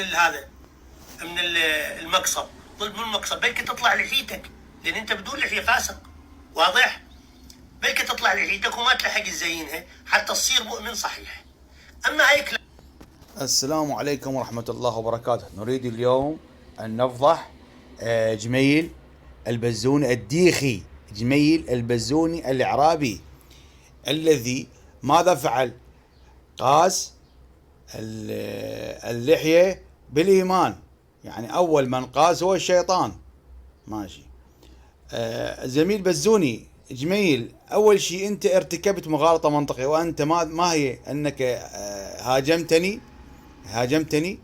هذا، من المقصب، ضد من المقصب، بلكي تطلع لحيتك، لان انت بدون لحيه فاسق. واضح؟ بلكي تطلع لحيتك وما تلحق تزينها حتى تصير مؤمن صحيح. اما هيك. السلام عليكم ورحمة الله وبركاته. نريد اليوم أن نفضح جميل البزوني الديخي، جميل البزوني الإعرابي الذي ماذا فعل؟ قاس اللحية بالإيمان، يعني أول من قاس هو الشيطان. ماشي. زميل بزوني جميل، أول شيء أنت ارتكبت مغالطة منطقية، وأنت ما هي أنك هاجمتني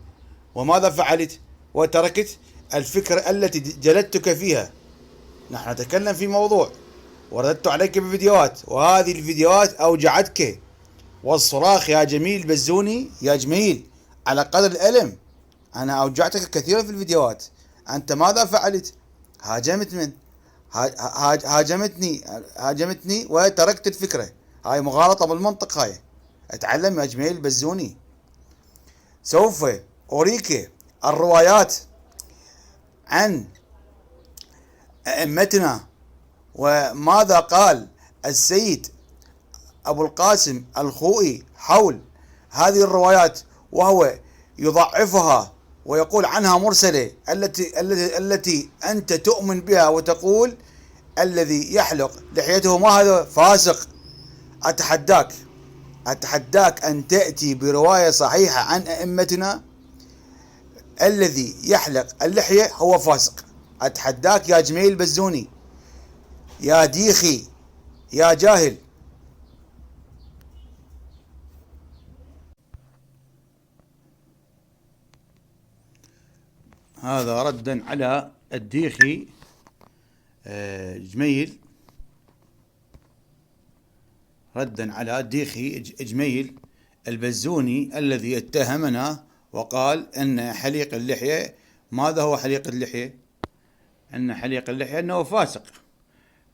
وماذا فعلت؟ وتركت الفكرة التي جلدتك فيها. نحن نتكلم في موضوع ورددت عليك بفيديوهات، وهذه الفيديوهات أوجعتك، والصراخ يا جميل بزوني يا جميل على قدر الألم. أنا أوجعتك كثيرا في الفيديوهات. أنت ماذا فعلت؟ هاجمتني وتركت الفكرة. هاي مغالطة بالمنطق. هاي اتعلم يا جميل بزوني. سوف أريك الروايات عن أئمتنا وماذا قال السيد أبو القاسم الخوئي حول هذه الروايات، وهو يضعفها ويقول عنها مرسلة، التي أنت تؤمن بها وتقول الذي يحلق لحيته ما هذا فاسق. أتحداك أن تأتي برواية صحيحة عن أئمتنا الذي يحلق اللحية هو فاسق. أتحداك يا جميل بزوني، يا ديخي، يا جاهل. هذا ردا على الديخي جميل، ردا على الديخي جميل البزوني الذي اتهمنا وقال ان حليق اللحية، ماذا هو حليق اللحية؟ ان حليق اللحية انه فاسق.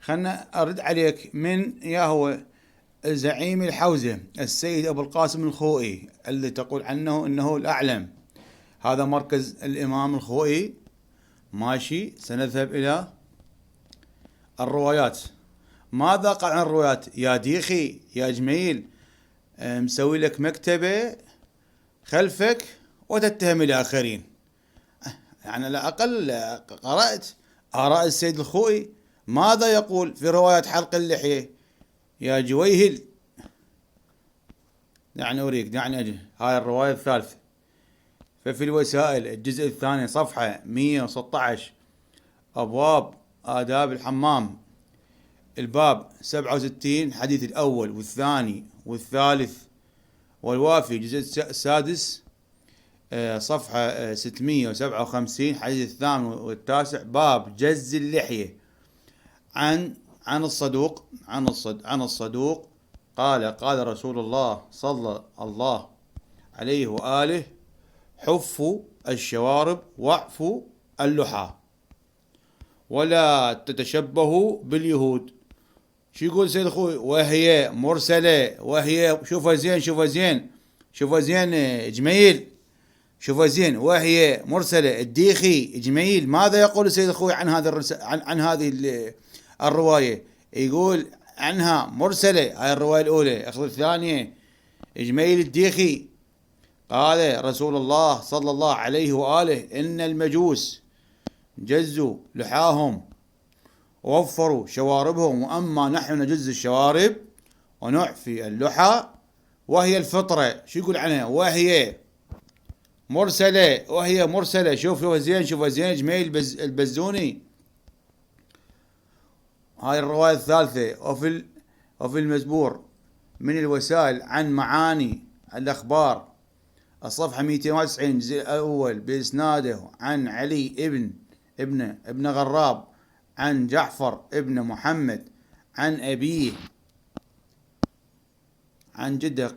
خلنا ارد عليك من يا هو زعيم الحوزة السيد ابو القاسم الخوئي اللي تقول عنه انه الاعلم. هذا مركز الامام الخوئي. ماشي، سنذهب الى الروايات. ماذا قال عن الروايات يا ديخي يا جميل؟ مسوي لك مكتبة خلفك وتتهم الآخرين. يعني على الأقل قرأت آراء السيد الخوئي ماذا يقول في رواية حلق اللحية يا جويهل. دعني أريك، دعني أجي هاي الرواية الثالثة. ففي الوسائل الجزء الثاني صفحة 116 أبواب آداب الحمام، الباب 67 حديث الأول والثاني والثالث، والوافي الجزء السادس صفحة 657 حديث الثامن والتاسع، باب جز اللحية. عن الصدوق قال رسول الله صلى الله عليه وآله: حفوا الشوارب واعفوا اللحى ولا تتشبهوا باليهود. شو يقول سيد اخوي؟ وهي مرسلة، وهي شوفها زين جميل، شوفها زين، وهي مرسلة. الديخي جميل ماذا يقول سيد اخوي عن هذه الرواية؟ يقول عنها مرسلة. هاي الرواية الأولى. أخذ الثانية. جميل الديخي قال رسول الله صلى الله عليه وآله: إن المجوس جزوا لحاهم ووفروا شواربهم، وأما نحن نجز الشوارب ونعفي اللحى وهي الفطرة. شو يقول عنها؟ وهي مرسلة. شوفوا زين جميل البزوني. هاي الرواية الثالثة. وفي المزبور من الوسائل عن معاني الأخبار الصفحة 291 الجزء الأول بإسناده عن علي ابن غراب عن جعفر ابن محمد عن أبيه عن جده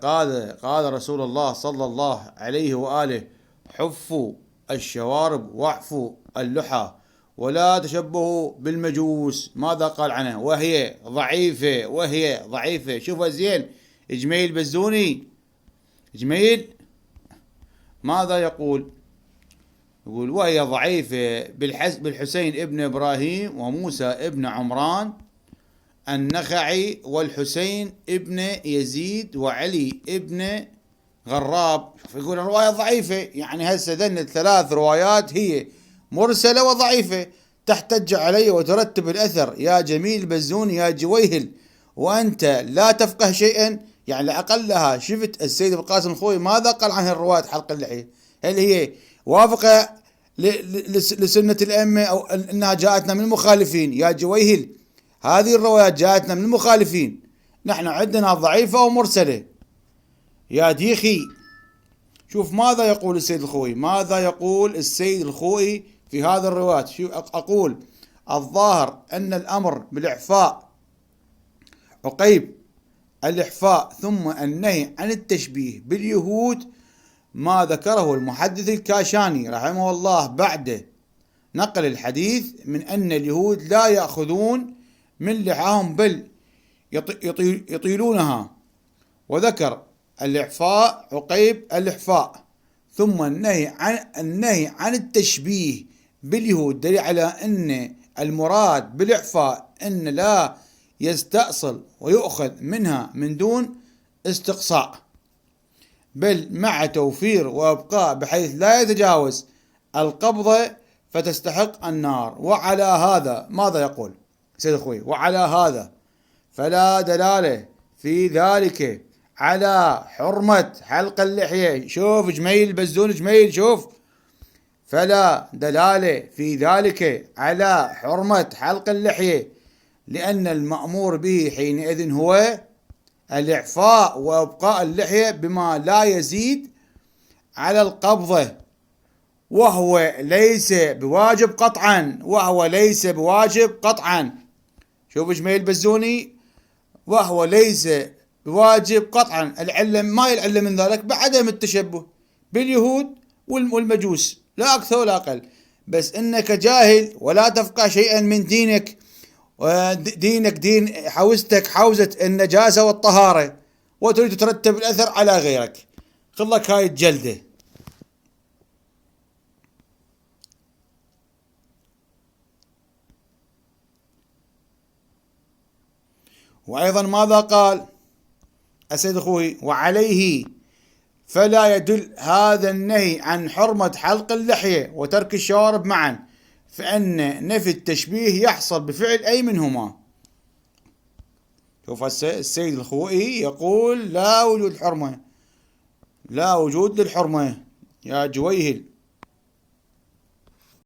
قال رسول الله صلى الله عليه وآله: حفوا الشوارب واعفوا اللحى ولا تشبهوا بالمجوس. ماذا قال عنها؟ وهي ضعيفة. شوفها زين جميل بزوني. جميل ماذا يقول؟ يقول وهي ضعيفة بالحسين ابن إبراهيم وموسى ابن عمران النخعي والحسين ابن يزيد وعلي ابن غراب. يقول الرواية ضعيفة، يعني هسه ذن الثلاث روايات هي مرسلة وضعيفة، تحتج علي وترتب الأثر يا جميل بزوني يا جويهل وأنت لا تفقه شيئا. يعني لأقلها شفت السيد القاسم الخوئي ماذا قال عن الرواية حلق اللحية؟ هل هي وافقة لسنة الأئمة أو أنها جاءتنا من المخالفين؟ يا جويهل هذه الروايات جاءتنا من المخالفين، نحن عندنا ضعيفة ومرسلة. يا ديخي شوف ماذا يقول السيد الخوئي، ماذا يقول السيد الخوئي في هذا الروايات. شوف أقول الظاهر أن الأمر بالإعفاء عقيب الإحفاء ثم النهي عن التشبيه باليهود ما ذكره المحدث الكاشاني رحمه الله بعد نقل الحديث من أن اليهود لا يأخذون من لحاهم بل يطيلونها، وذكر الإعفاء عقيب الإحفاء ثم النهي عن التشبيه باليهود، دليل على أن المراد بالإعفاء أن لا يستأصل ويؤخذ منها من دون استقصاء، بل مع توفير وإبقاء بحيث لا يتجاوز القبضة فتستحق النار. وعلى هذا ماذا يقول سيد أخوي؟ وعلى هذا فلا دلالة في ذلك على حرمة حلق اللحية. شوف جميل بزون جميل، شوف فلا دلالة في ذلك على حرمة حلق اللحية، لأن المأمور به حينئذ هو الإعفاء وإبقاء اللحية بما لا يزيد على القبضة، وهو ليس بواجب قطعا، وهو ليس بواجب قطعا. شوف جميل بزوني، وهو ليس بواجب قطعا. العلم ما يلعلم من ذلك بعدم التشبه باليهود والمجوس لا أكثر ولا أقل، بس إنك جاهل ولا تفقه شيئا من دينك، ودينك دين حوزتك حوزة النجاسة والطهارة، وتريد ترتب الأثر على غيرك. خذ لك هاي الجلدة. وأيضا ماذا قال السيد أخوي؟ وعليه فلا يدل هذا النهي عن حرمة حلق اللحية وترك الشوارب معا، فإن نفي التشبيه يحصل بفعل أي منهما. شوف السيد الخوئي يقول لا وجود حرمة، لا وجود للحرمة يا جويهل.